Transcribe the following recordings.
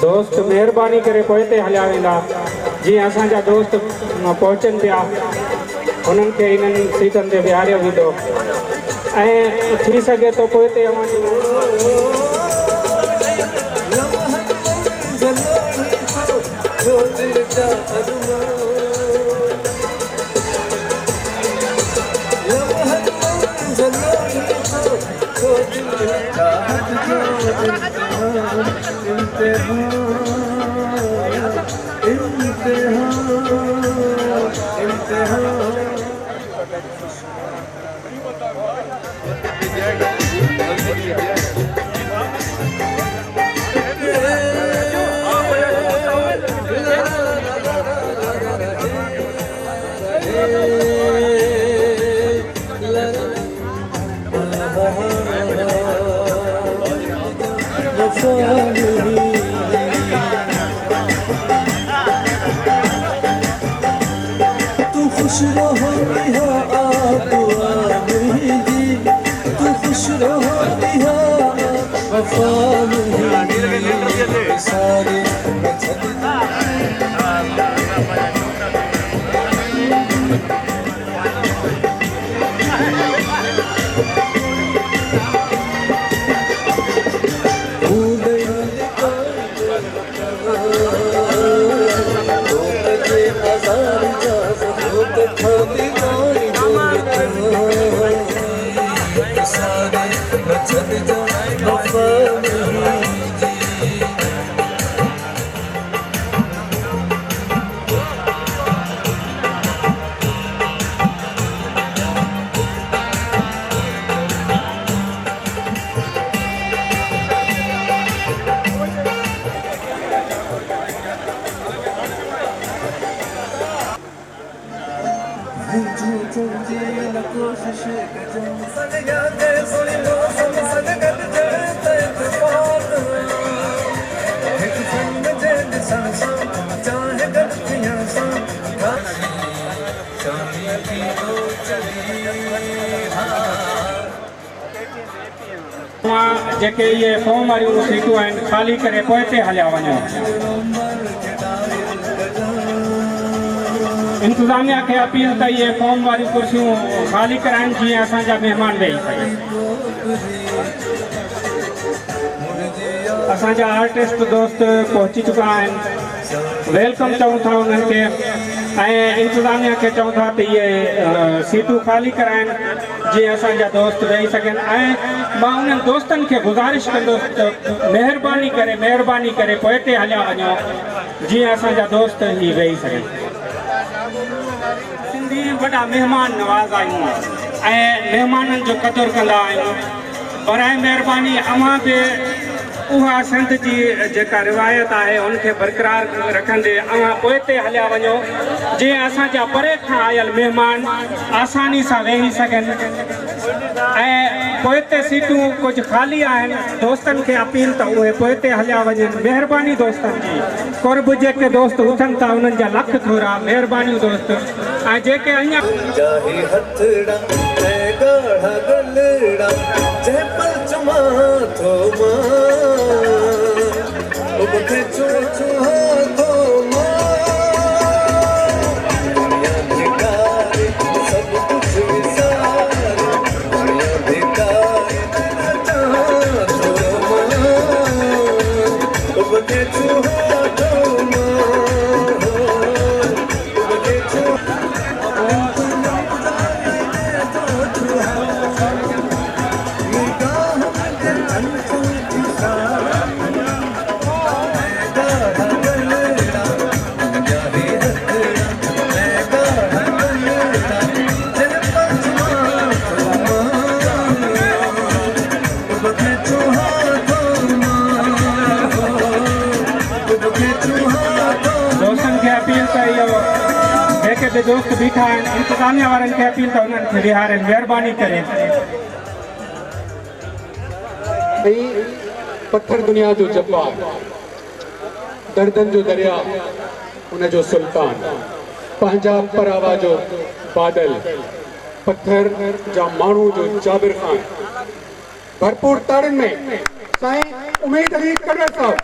दोस्त मेहरबानी करे पोइते हलिया वेंदा जीअं असांजा दोस्त पहुचनि पिया उन्हनि खे इन्हनि सीटनि ते विहारियो वेंदो ऐं थी सघे तो पोइते जेके ये फॉर्म वारियूं सीटूं आहिनि ख़ाली करे पोइते हलिया वञो। इंतज़ामिया खे अपील त ये फॉर्म वारियूं कुर्सियूं ख़ाली कराइनि जीअं असांजा महिमान वेही सघनि। असांजा आर्टिस्ट दोस्त पहुची चुका आहिनि, वेलकम चऊं था उन्हनि खे ऐं इंतज़ामिया खे चऊं था त इहे सीटूं ख़ाली कराइनि जीअं असांजा दोस्त वेही सघनि। ऐं मां उन्हनि दोस्तनि खे गुज़ारिश कंदुसि त महिरबानी करे पोइते हलिया वञो जीअं असांजा दोस्त ई वेही सघनि। सिंधी वॾा महिमान नवाज़ आहियूं ऐं महिमाननि जो क़दुरु कंदा आहियूं। बराए महिरबानी अव्हां बि उहा सिंध जी जेका रिवायत आहे उनखे बरक़रार रखंदे अव्हां पोइते हलिया वञो जीअं असांजा परे खां आयल महिमान आसानी सां वेही सघनि। ऐं पोइते सीटूं कुझु ख़ाली आहिनि, दोस्तनि खे अपील त उहे पोइते हलिया वञनि। महिरबानी दोस्तनि जी, कुर्ब जेके दोस्त उथनि था उन्हनि जा लख थोरा महिरबानी दोस्त। ऐं जेके अञा जेके दोस्त बीठा आहिनि इंतज़ामिया वारनि खे अपील त उन्हनि खे विहारनि महिरबानी करे। पत्थर दुनिया जो जब्बार, दर्दन जो दरिया उन जो सुल्तान, पंहिंजा परावा जो बादल, पत्थर जा माण्हू जो जाबिर खान, भरपूर ताड़ियुनि में साईं उमेद अली कड़र साहब।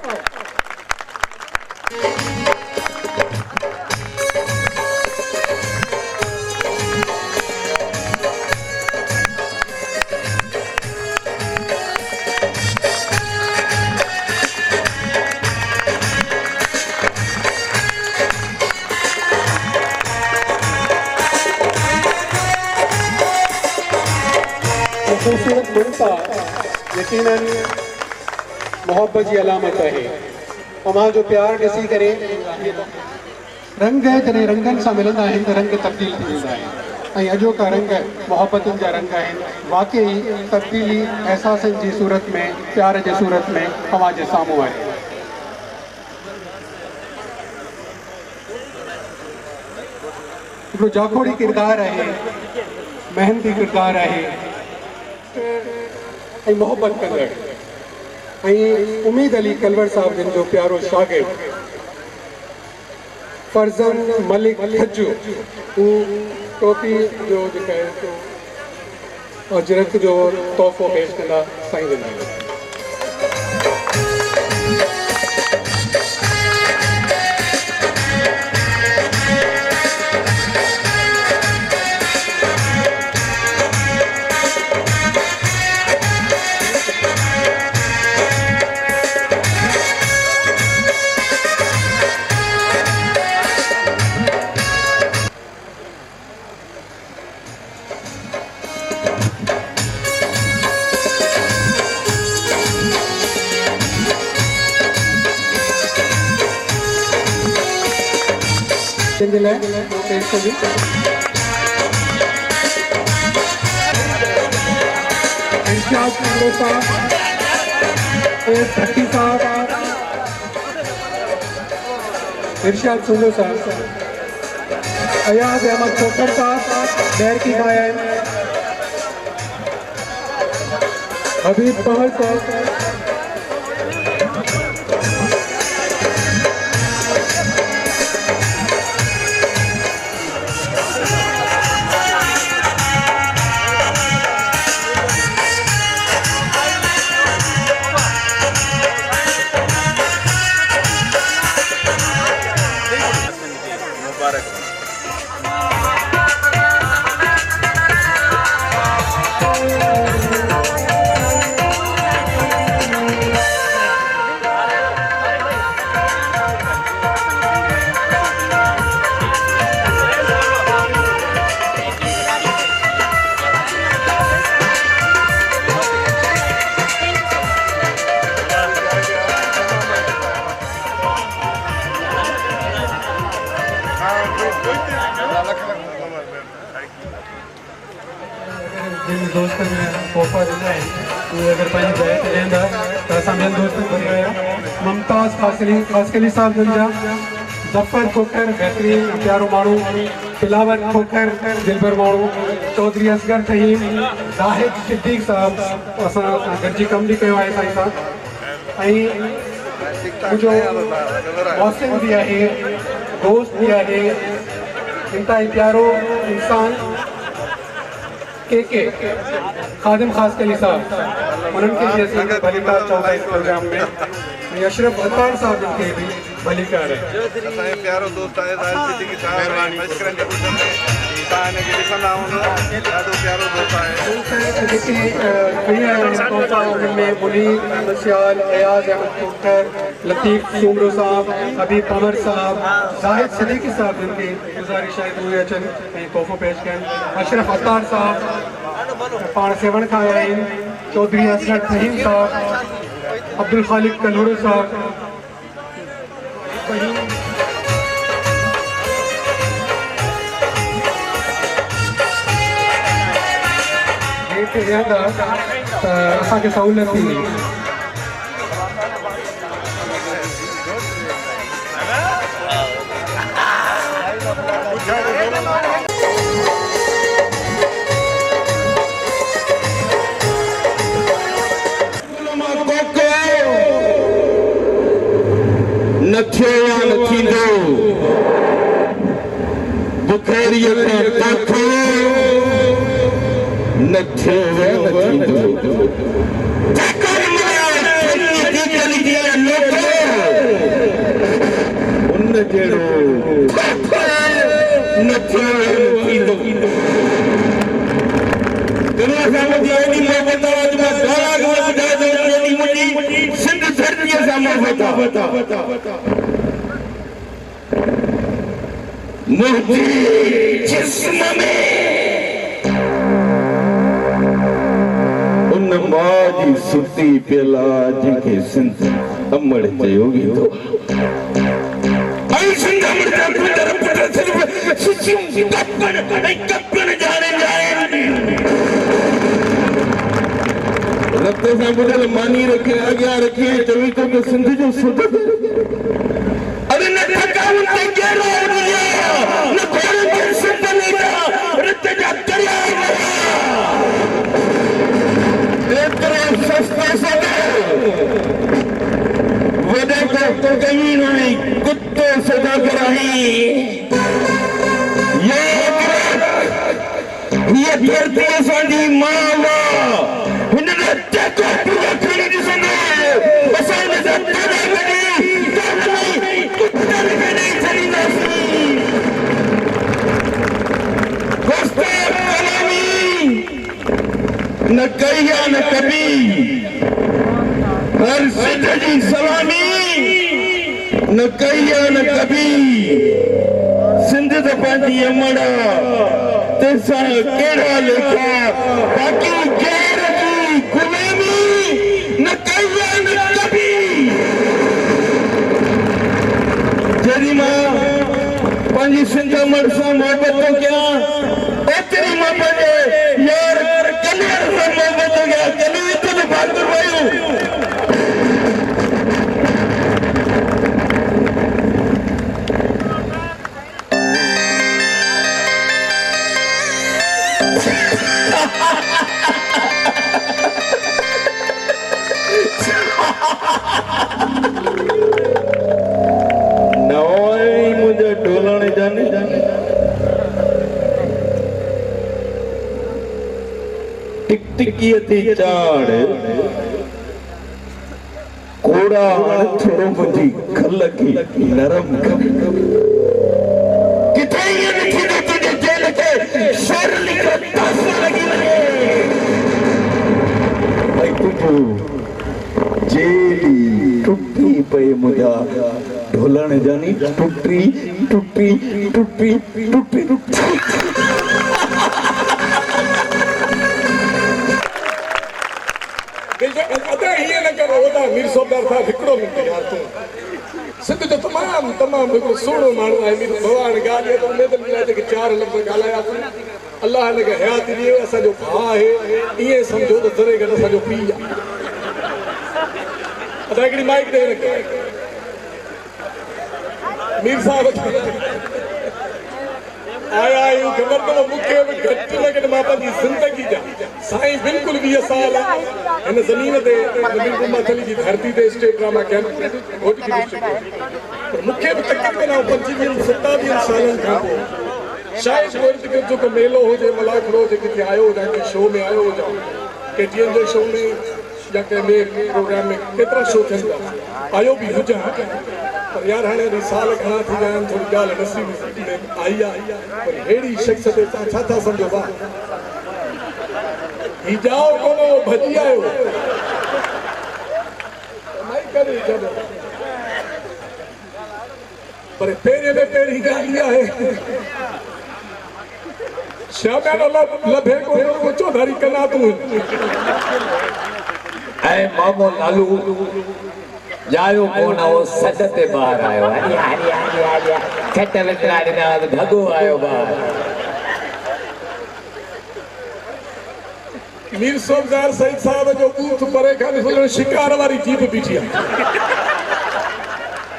खूबसूरत मुल्का यकीनन मोहब्बत जी अलामत है। अमां जो प्यार ॾिसी करे रंग जॾहिं रंगनि सां मिलंदा आहिनि त रंग तब्दील थी वेंदा आहिनि ऐं अॼोका रंग मोहब्बतुनि जा रंग आहिनि। वाकई तब्दीली एहसासनि जी सूरत में, प्यार जे सूरत में अवां जे साम्हूं आहे। हिकिड़ो जाखोड़ी किरदारु आहे, मेहनती किरदारु आहे ऐं मोहब्बत कंदड़ ऐं उम्मीद अली कलवर साहब जिन जो प्यारो शागिर्द फर्ज़न मलिक थज्जू हू टोपी जो जेका आहे और जिरत जो तोहफ़ो पेश कंदा साईं जन। इरशाद सुंदो साहब, अयाज अहमद खोखर साहब बैर की गायन, हबीब पहल साहब, जिन दोस्तन में तोहफ़ा ॾिना आहिनि उहे अगरि पंहिंजी जाइ ते ॾींदा त असां ॿियनि दोस्तनि खे ॿुधाया। मुमताज़ ख़ासकली साहब जन जा, ज़फ़र खोखर बहितरीन प्यारो माण्हू, बिलावत खोखर दिलबर माण्हू, चौधरी असगर फहीम, ज़ाहिद सिद्दीक़ साहब असां गॾिजी कमु बि कयो आहे साईं सां, ऐं मुंहिंजो मौसिम बि आहे, दोस्त बि आहे, इंतहाई प्यारो इंसान के खादिम ख़ासकली साहब, उन्हनि खे बि असीं भलीकार चवंदा आहियूं प्रोग्राम में, ऐं अशरफ अतार साहब जिन खे बि भलीकार आहे। असांजो प्यारो दोस्त आहे ज़ाहिद सिद्दीकी साहब, मशकरनि जे विच में तव्हां हिनखे ॾिसंदा हूंदा, ॾाढो प्यारो दोस्त आहे। जेके खणी आया आहिनि तोहफ़ा उन्हनि में मुनीर अहमद सियाल, अयाज अहमद खोखर, लतीफ़ सूमरो साहब, हबीब पमर साहब, ज़ाहिद सिद्दीकी साहब जिन खे गुज़ारिश आहे त उहे अचनि ऐं तोहफ़ो पेश कनि। अशरफ अतार साहब पाण सेवण खां आया आहिनि, चौधरी असगर फहीम साहब, अब्दुल ख़ालिक कलवड़ो साहब, असांखे सहूलियत थींदी। न थियो या न थींदो बुखारीअ खां काठो न थियो या न थींदो जहिड़ो न थियो थींदो दुनिया सां मुंहिंजी एॾी मोहबत आहे अॼु मां सारा घर ॿुधाए थो एॾी मुंहिंजी सिंध धरतीअ सां मोहबत आहे मुंहिंजे जिस्म में उन मां जी सुती पियल आहे जंहिंखे सिंध अमड़ चयो वेंदो सिंध अमड़ जा पुट सिर्फ़ सुचियूं कपड़ ऐं कपड़ जाने रत सां बुॾल मानी रखे अॻियां रखे चवी थो त सिंध जो सुध अरे न थकावट ते गहरो न घोड़े ते सिंध में रत जा दरिया एतिरे सस्ते सदे वॾे को कहीं नहीं कुत्ते सदा कराही ये धरती असांजी मां हिन रत को पूरो खणी ॾिसंदो असां हिन जा तारा कढी कुत्तनि खे ॾेई छॾींदासीं दोस्तो कलामी न कई आहे न कबी हर सिंध जी सलामी न कई आहे न कबी सिंध त पंहिंजी अमड़ तंहिंसां कहिड़ा लेखा बाक़ी गैर जी गुलामी न कई आहे न कबी जॾहिं मां पंहिंजी सिंध अमड़ सां मोहबत थो कयां ओतिरी मां पंहिंजे यार कलियर सां मोहबत थो कयां कलियर त बहादुर वियूं मुझे ढोलण जाने टिक टिकीअ ते चाड़ कोड़ा थोरो मुंहिंजी खल खे नरम किथे इहो न थींदो तुंहिंजे दिल खे शर लिखो तास लॻी वञे भई तुंहिंजो जेली टुटी पए मुंहिंजा ढोलण जानी टुटी टुटी टुटी टुटी मीर सोबदार साहब हिकिड़ो मिंट यार तूं सिंध जो तमामु हिकिड़ो सुहिणो माण्हू आहे मीर भॻवान ॻाल्हि त उमेद मिलाए जेके 4 लफ़्ज़ ॻाल्हायासीं अलाह हिनखे हयात ॾिए असांजो भाउ आहे ईअं सम्झो त ज़रे गॾु असांजो पीउ आहे असां हिकिड़ी माइक ॾेई रखी मीर साहब आया आहियूं ख़बर अथव मूंखे बि घटि में घटि मां पंहिंजी ज़िंदगी जा साईं बिल्कुलु 20 साल हिन ज़मीन ते बिल्कुलु मथली जी धरती ते स्टेट ड्रामा कैंप पर मूंखे बि तकलीफ़ न 25-27 सालनि खां पोइ शायदि इर्द गिर्द जो को मेलो हुजे मलाखड़ो हुजे किथे आयो हुजां कंहिं शो में आयो हुजां केटीएन जे शो में या कंहिं प्रोग्राम में केतिरा शो थियनि था आयो बि हुजां पर यार हाणे साल घणा थी विया आहिनि थोरी ॻाल्हि नसीब में आई आहे पर अहिड़ी शख़्स ते तव्हां छा था सम्झो भाउ ही जाओ कोन्हो भॼी आयो करे छॾो पर पहिरें में पहिरीं ॻाल्हि इहा आहे शामियानो लभे कोन्हो चौधारी कना तूं ऐं मामो लालू जायो कोन हो सद ते बाहर आयो हरी हरी हरी हरी छट विकराड़ी ना भगो आयो बाहर मीर सोबदार सईद साहब जो बूथ परे खां ॾिसो शिकार वारी जीप बीठी आहे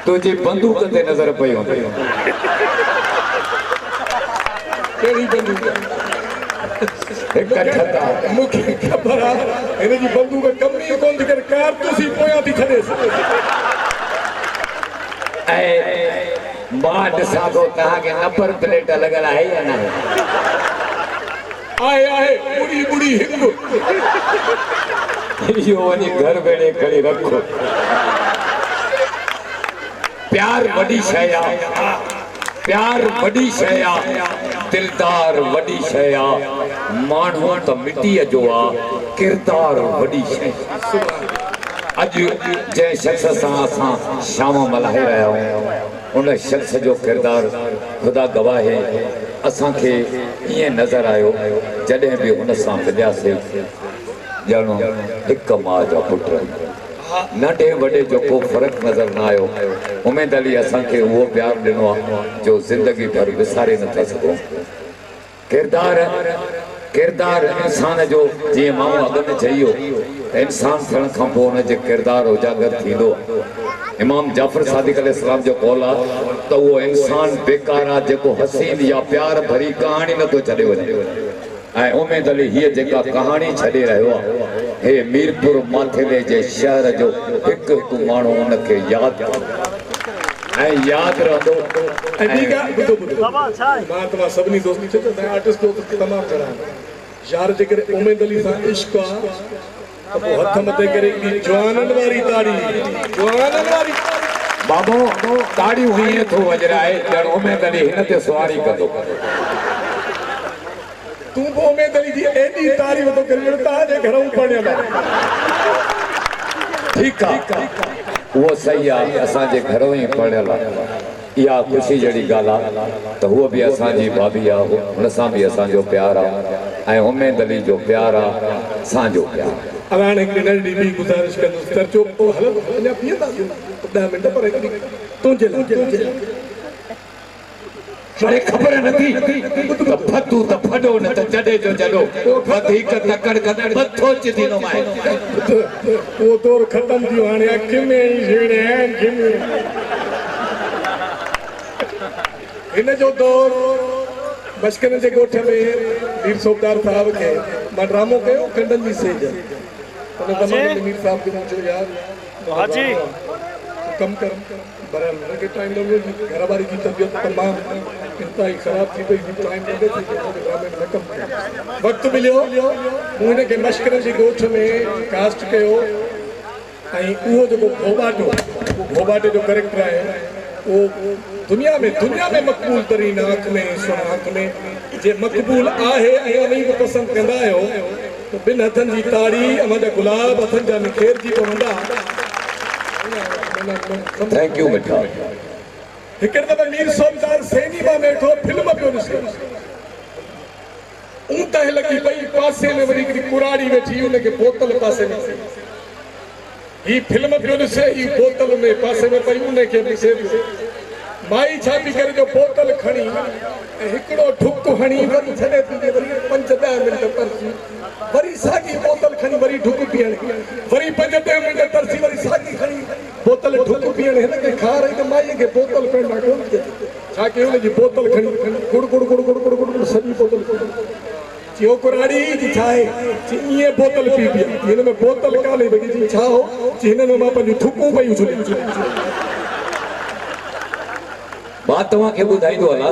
तुझी बंदूक ते नज़र पयो कहिड़ी बंदूक एक ठता मूंखे ख़बर आहे हिन जी बंदूक कम ई कोन थी करे कारतूस ई पोयां थी छॾेसि ऐं मां ॾिसां थो तव्हांखे नंबर प्लेट लॻल आहे या न आहे बुढ़ी बुढ़ी हिंग इहो वञी घर वेड़े खणी रखो प्यार वॾी शइ आहे, प्यार वॾी शइ आहे, दिलदार वॾी शइ आहे, माण्हू त मिटीअ जो आहे, किरदार वॾी शइ। अॼु जंहिं शख़्स सां असां शाम मल्हाए रहिया आहियूं उन शख़्स जो किरदार ख़ुदा गवाह आहे असांखे ईअं नज़र आयो जॾहिं बि हुन सां मिलियासीं ॼणो हिकु माउ जा पुट। नंढे वॾे जो को फ़र्क़ु नज़र न आयो। उमेद अली असांखे उहो प्यारु ॾिनो आहे जो ज़िंदगी भर विसारे नथा सघूं। किरदार इंसान जो जीअं मां अॻ में चयो इंसान थियण खां पोइ हुनजे किरदार उजागर थींदो। इमाम जाफ़र सादिक़ अलैहिस्सलाम जो कौल आहे त उहो इंसान बेकार आहे जेको हसीन या प्यार भरी कहाणी नथो छॾे वञे। ऐं उमेद अली हीअ जेका कहाणी छॾे रहियो आहे हे मीरपुर माथेले जे शहर जो हिकु हिकु माण्हू उनखे यादि ऐं यादि रहंदो। मां तव्हां सभिनी दोस्ती चयो त आर्टिस्ट दोस्त तमामु घणा यार जेकर उमेद अली सां इश्क आहे त पोइ हथ मथे करे जवाननि वारी ताड़ी, जवाननि वारी बाबो ताड़ियूं हीअं थो वॼराए ॼण उमेद अली हिन ते सुवारी कंदो। तूं बि उमेद अली जी एॾी तारीफ़ थो करे तव्हांजे घरऊं पढ़ियल ठीकु आहे उहो सही आहे असांजे घरों ई पढ़ियल आहे। इहा ख़ुशी जहिड़ी ॻाल्हि आहे त उहो बि असांजी भाभी आहे हुन सां बि असांजो प्यारु आहे ऐं उमेद अली जो प्यारु आहे असांजो प्यारु आहे। अब हाणे हिकिड़ी नंढी ॿी गुज़ारिश कंदुसि चर्चो पोइ हलो अञा पीअंदासीं 10 मिंट पर हिकिड़ी तुंहिंजे लाइ हाणे ख़बर नथी त फतू त फॾो न त जॾे जो जॾो वधीक तकड़ कंदड़ मथो चिदीनो आहे। वो दौर ख़त्म थियो हाणे अखि में ई छेड़े अखि में हिन जो दौर बचकन जे ॻोठ में मीर सोबदार साहब खे मां ड्रामो कयो खंडन जी सेज हुन ज़माने में मीर साहब खे चयो यार हाजी कम कर बरल लगे टाइम लगे घर वारी की तबीयत तमाम इंतहाई खराब थी पई टाइम लगे थी ड्रामे में कम वक्त मिलियो मुने के मशकरे जी गोठ में कास्ट कयो ऐं उहो जेको भोबाटे जो कैरेक्टर आहे वो दुनिया में मक़बूल तरीन आंख में सुन आंख में जे मक़बूल आहे ऐं उन्ही को पसंद कंदा आहियो तो बिन हथन जी ताड़ी अमाजा गुलाब हथन जा निखेर जी पवंदा। थैंक यू बेटा। हिकिड़े दफ़े मीर सोमदार सैनी मां वेठो फिल्म पियो ॾिसे ऊंट लॻी पई पासे में वरी हिकिड़ी कुराड़ी वेठी उनखे बोतल पासे में ही फिल्म पियो ॾिसे ही बोतल में पासे में पई उनखे ॾिसे माई छा पई करे जो बोतल खणी ऐं हिकिड़ो ढुक हणी वरी छॾे थी वरी 5-10 मिंट तरसी वरी साॻी बोतल खणी वरी ढुक पीअण वरी 5-10 मिंट तरसी वरी साॻी खणी बोतल ढुक पीअण हिनखे खार त माईअ खे बोतल पिण न कोन छा कयो हुनजी बोतल खणी गुड़ गुड़ गुड़ गुड़ गुड़ गुड़ सॼी बोतल चियो कुराड़ी जी छा आहे ईअं बोतल पी पी हिन में बोतल कान्हे भई जी छा हो हिन में मां पंहिंजूं थुकूं पयूं छॾियूं। मां तव्हांखे ॿुधाईंदो हलां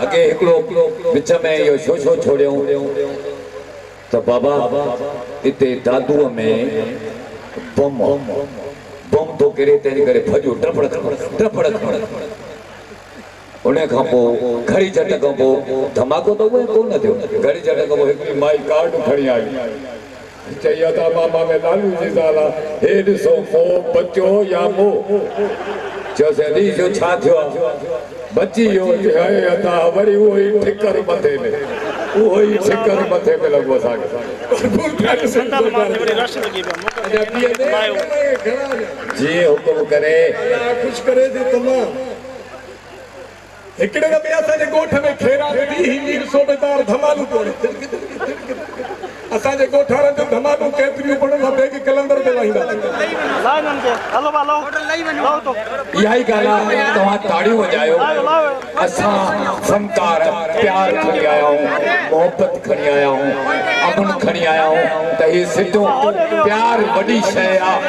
अॻे हिकिड़ो विच में इहो छो छोड़ियऊं त बाबा हिते दादूअ में बम थो किरे तंहिंजे करे भॼो डपड़ उन खां पोइ घड़ी झट खां पोइ धमाको त उहे कोन थियो घड़ी झट खां पोइ हिकिड़ी माई कार्ड खणी आई चई त मामा में लालू जी ज़ाल हे ॾिसो पोइ बचियो या मो चयोसीं जो छा थियो बची वियो वरी उहो ई ठिकर मथे में लॻो असांखे जीअं हुकुम करे ख़ुशि करे थी तमामु। हिकिड़े दफ़े असांजे ॻोठ में खेरा मीर सोबेदार धमालू तोड़े असांजे ॻोठारनि जो धमालू केतिरियूं पढ़ंदा बेग कलंदर ते वाईंदा इहा ई ॻाल्हि आहे तव्हां ताड़ियूं वॼायो असां फनकार प्यार खणी आया आहियूं मोहबत खणी आया आहियूं अमन खणी आया आहियूं त हीअ सिधो प्यार वॾी शइ आहे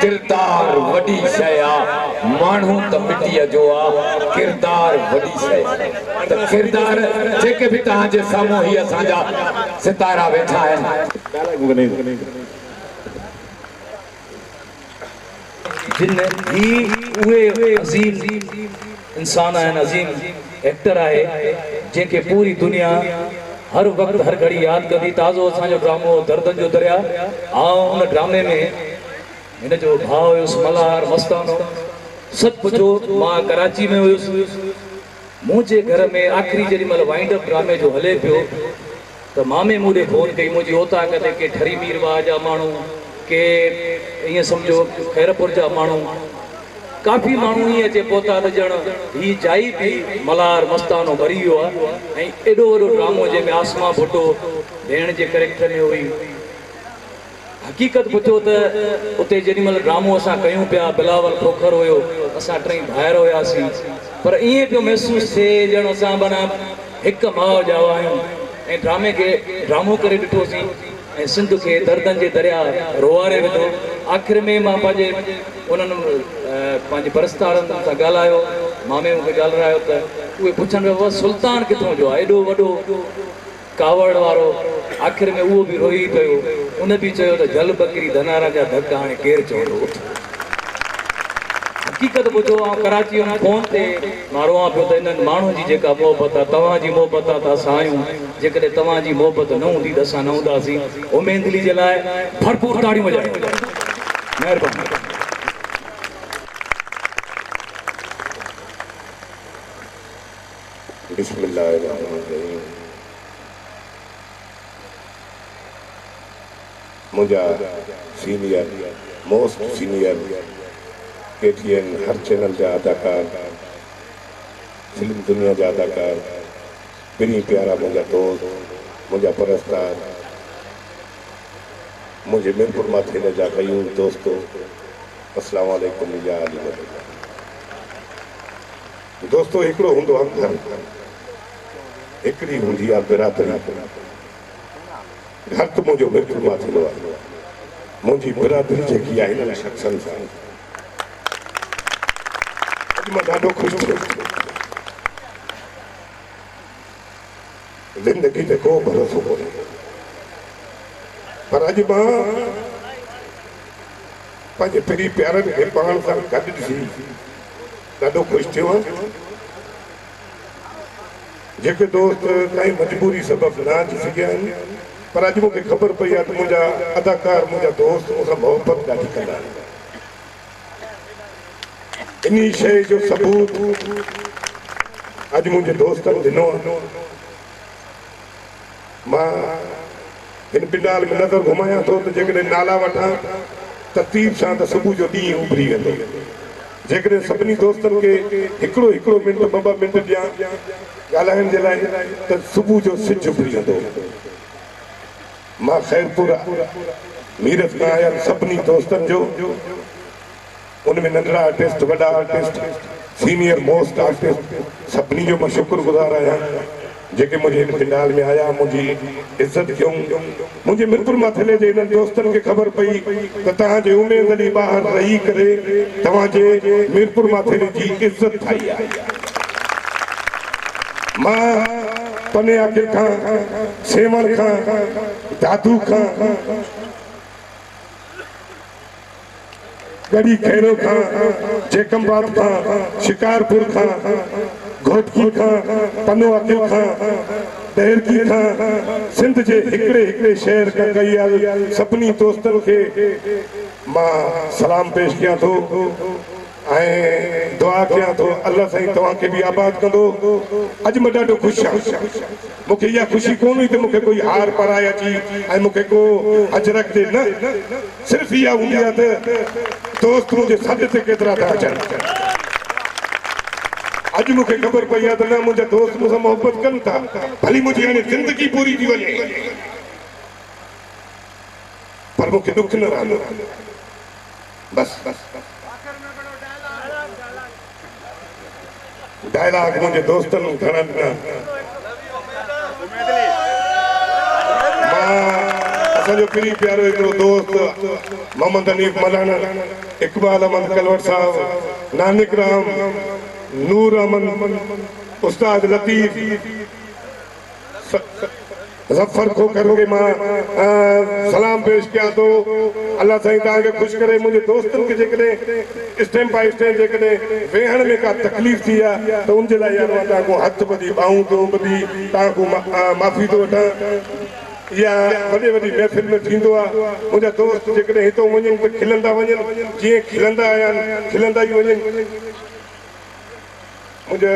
किरदार वॾी शइ आहे माण्हू त मिटीअ जो आहे किरदार वॾी शइ त किरदार जेके बि तव्हांजे साम्हूं ही असांजा सितारा वेठा जिन ही उहे अज़ीम इंसान आहिनि, अज़ीम एक्टर आहे जंहिंखे पूरी दुनिया हर वक़्तु हर घड़ी यादि कंदी। ताज़ो असांजो ड्रामो दर्दनि जो दरिया, ऐं उन ड्रामे में हिन जो भाउ हुयुसि मल्हार मस्तानो। सच पुछो, मां कराची में हुयुसि, मुंहिंजे घर में आख़िरी जेॾी महिल वाइंड अप ड्रामे जो हले पियो त मामे मूंखे फ़ोन कई, मुंहिंजी ओता कदे के ठरी मीरवा जा माण्हू, के ईअं सम्झो खैरपुर जा माण्हू, काफ़ी माण्हू ईअं अचे पहुता त ॼण हीअ जाई बि मल्हार मस्तानो मरी वियो आहे। ऐं एॾो वॾो ड्रामो जंहिंमें आसमा भुट्टो भेण जे कैरेक्टर में हुई। हक़ीक़त पुछो त उते जेॾीमहिल ड्रामो असां कयूं पिया, बिलावल खोखर हुयो, असां टई भाइर हुयासीं, पर ईअं पियो महसूसु थिए ॼण असां माना हिकु माउ जा आहियूं। ऐं ड्रामो करे ॾिठोसीं ऐं सिंध खे दर्दनि जे दरिया रोआरे विधो। आख़िर में मां पंहिंजे उन्हनि पंहिंजे परस्तारनि सां ॻाल्हायो, मामे मूंखे ॻाल्हायो त उहे पुछनि पिया सुल्तान किथां जो आहे, एॾो वॾो कावड़ वारो। आख़िर में उहो बि रोई पियो, उन बि चयो त जल बकरी धनारा जा धक हाणे केरु चवंदो। हक़ीक़त ॿुधो, ऐं कराची में फ़ोन ते मां रोआं पियो त इन्हनि माण्हुनि जी जेका मोहबत आहे, तव्हांजी मोहबत आहे त असां आहियूं, जेकॾहिं तव्हांजी मोहबत न हूंदी त असां न हूंदासीं। उमेदली जे लाइ भरपूर ताड़ियूं वॼायो, महिरबानी। बिस्मिल्लाहिर्रहमानिर्रहीम। मुंहिंजा सीनियर मोस्ट सीनियर KTN हर चैनल जा अदाकार, फिल्म दुनिया जा अदाकार, पिनी प्यारा मुंहिंजा दोस्त, मुंहिंजा परस्तार, मुंहिंजे मिरपुर माथे जा कयूं दोस्तो, अस्सलाम वालेकुम या अली वदन। दोस्तो, हिकिड़ो हूंदो आहे घर, हिकिड़ी हूंदी आहे बिरादरी। घर त मुंहिंजो मिरपुर माथे आहे, मुंहिंजी बिरादरी जेकी आहे हिननि शख़्सनि सां अॼु मां ॾाढो ख़ुशि थियो। ज़िंदगी ते को भरोसो कोन्हे, पर अॼु मां पंहिंजे पिरी प्यारनि खे पाण सां गॾु ॾिसी ॾाढो ख़ुशि थियो आहियां। जेके दोस्त काई मजबूरी सबबु न अची सघिया आहिनि, पर अॼु मूंखे ख़बर पई आहे त मुंहिंजा अदाकार, मुंहिंजा दोस्त मूंसां मोहबत ॾाढी कंदा आहिनि। इन शइ जो सबूत अॼु मुंहिंजे दोस्तनि ॾिनो आहे। मां हिन पिंडाल में नज़र घुमायां थो त जेकॾहिं नाला वठां तरतीब सां त सुबुह जो ॾींहुं उभरी वेंदो। जेकॾहिं सभिनी दोस्तनि खे हिकिड़ो हिकिड़ो मिंट ॿ मिंट ॾियां ॻाल्हाइण जे लाइ त सुबुह जो सिज उभरी वेंदो। मां ख़ैरपुर मीरत खां आयल सभिनी दोस्तनि जो, उनमें नंढड़ा आर्टिस्ट, वॾा आर्टिस्ट, सीनियर मोस्ट आर्टिस्ट, सभिनी जो मां शुक्रगुज़ार आहियां जेके मुंहिंजे हिन पिंडाल में आया, मुंहिंजी इज़त कयूं। मुंहिंजे मिरपुर माथिले जे हिननि दोस्तनि खे ख़बर पई त तव्हांजे उमेद अली ॿाहिरि रही करे तव्हांजे मिरपुर माथिले जी इज़त ठाही आहे। मां पने आखिर खां, सेवण खां, दादू खां, गड़ी खैरो खां, जेकमबाद खां, शिकारपुर खां, घोटकी खां, पनो अकिल खां, दहरकी खां, सिंध जे हिकिड़े हिकिड़े शहर खां कई आयल सभिनी दोस्तनि खे मां सलाम पेश कयां थो ऐं दुआ कयां थो अल्लाह साईं तव्हांखे बि आबाद कंदो। अॼु मां ॾाढो ख़ुशि आहियां। मूंखे इहा ख़ुशी कोन हुई त मूंखे कोई हार पाराए अची ऐं मूंखे को अजरक ॾे, न, सिर्फ़ु इहा हूंदी आहे त दोस्त मुंहिंजे सॾ ते केतिरा था अचनि। अॼु मूंखे ख़बर पई आहे त न, मुंहिंजा दोस्त मूंसां मोहबत कनि था, भली मुंहिंजी हाणे ज़िंदगी पूरी थी वञे, पर मूंखे दुख न रहंदो। बस डायलॉग मुंहिंजे दोस्तनि घणनि असांजो पिरी प्यारो हिकिड़ो दोस्त मोहम्मद हनीफ मलाना, इकबाल अहमद कलवट साहब, नानक राम, नूर अमन, उस्ताद लतीफ, ज़फ़र खोकर के मां सलाम पेश किया तो अल्लाह साईं तव्हांखे ख़ुशि करे मुंहिंजे दोस्तनि खे जेकॾहिं स्टेम बाय स्टेम जेकॾहिं वेहण में का तकलीफ़ थी आहे त उनजे लाइ यार मां तव्हां खां हथ ॿधी ॿाहूं थो ॿधी तव्हां खां माफ़ी थो वठां या वॾे वॾी महफ़िल में थींदो आहे मुंहिंजा दोस्त जेकॾहिं हितां वञनि त खिलंदा वञनि जीअं खिलंदा आया आहिनि खिलंदा ई वञनि मुंहिंजा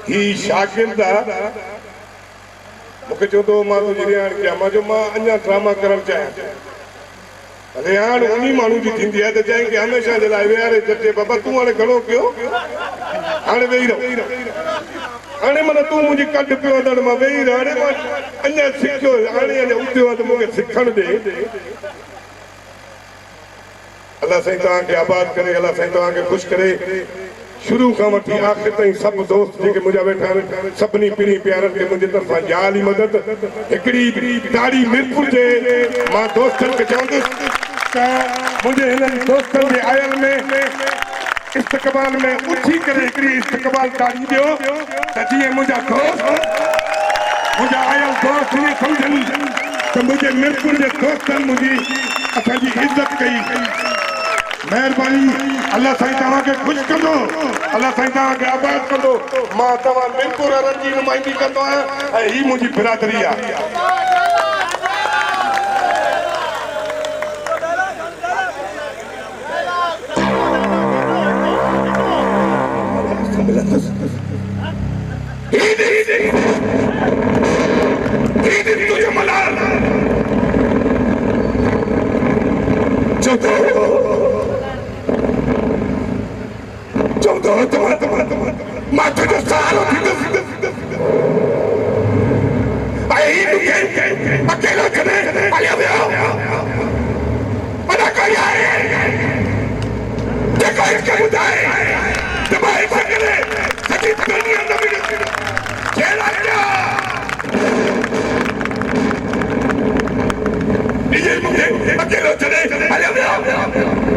ही शागिर्द आहे मूंखे चवंदो मां तुंहिंजी रिहाण कयां मां चयो मां अञा ड्रामा करणु चाहियां रिहाण उन माण्हू जी थींदी आहे त चई की हमेशह जे लाइ विहारे चटे बाबा तूं हाणे घणो कयो हाणे वेही रहो हाणे माना तूं मुंहिंजी कढ पियो अंदरि मां वेही रह हाणे मां अञा सिखियो हाणे अञा उथियो आहे त मूंखे सिखणु ॾे अल्लाह साईं तव्हांखे आबाद करे अल्लाह साईं तव्हांखे ख़ुशि करे शुरू खां वठी आख़िर ताईं सभु दोस्त जेके मुंहिंजा वेठा आहिनि सभिनी पीढ़ी प्यारनि खे मुंहिंजे तरफ़ां जाल ई मदद हिकिड़ी ताड़ी मिरपुर जे मां दोस्तनि खे चवंदुसि त मुंहिंजे हिननि दोस्तनि जे आयल में इस्तक़बाल में उथी करे हिकिड़ी इस्तक़बाल ताड़ी ॾियो त जीअं मुंहिंजा दोस्त मुंहिंजा आयल दोस्त ईअं सम्झनि त मुंहिंजे मिरपुर जे दोस्तनि मुंहिंजी असांजी इज़त कई महिरबानी अल्लाह साईं तव्हांखे ख़ुशि कंदो अल्लाह साईं तव्हांखे आबाद कंदो मां तव्हां मिरपुर वारनि जी नुमाइंदी कंदो आहियां ऐं हीअ मुंहिंजी बिरादरी आहे माथे जो सहारो अकेलो छॾे हलियो वियो अदा कोई आहे जेको हिनखे ॿुधाए त मां हिते करे सॼी दुनिया न मिली कहिड़ा इहे मूंखे अकेलो छॾे हलियो वियो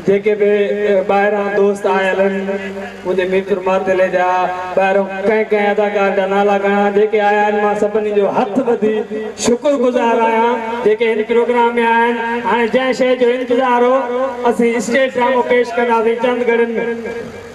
जेके भी ॿाहिरां दोस्त आयल आहिनि मुंहिंजे मित्र मातले जा ॿाहिरों कंहिं कंहिं अदाकार जा नाला खणा जेके आया आहिनि मां सभिनी जो हथ ॿधी शुक्रगुज़ार आहियां जेके हिन प्रोग्राम में आया आहिनि हाणे जंहिं शइ जो इंतज़ारु हो असीं स्टेज ड्रामो पेश कंदासीं चंद घड़ियुनि में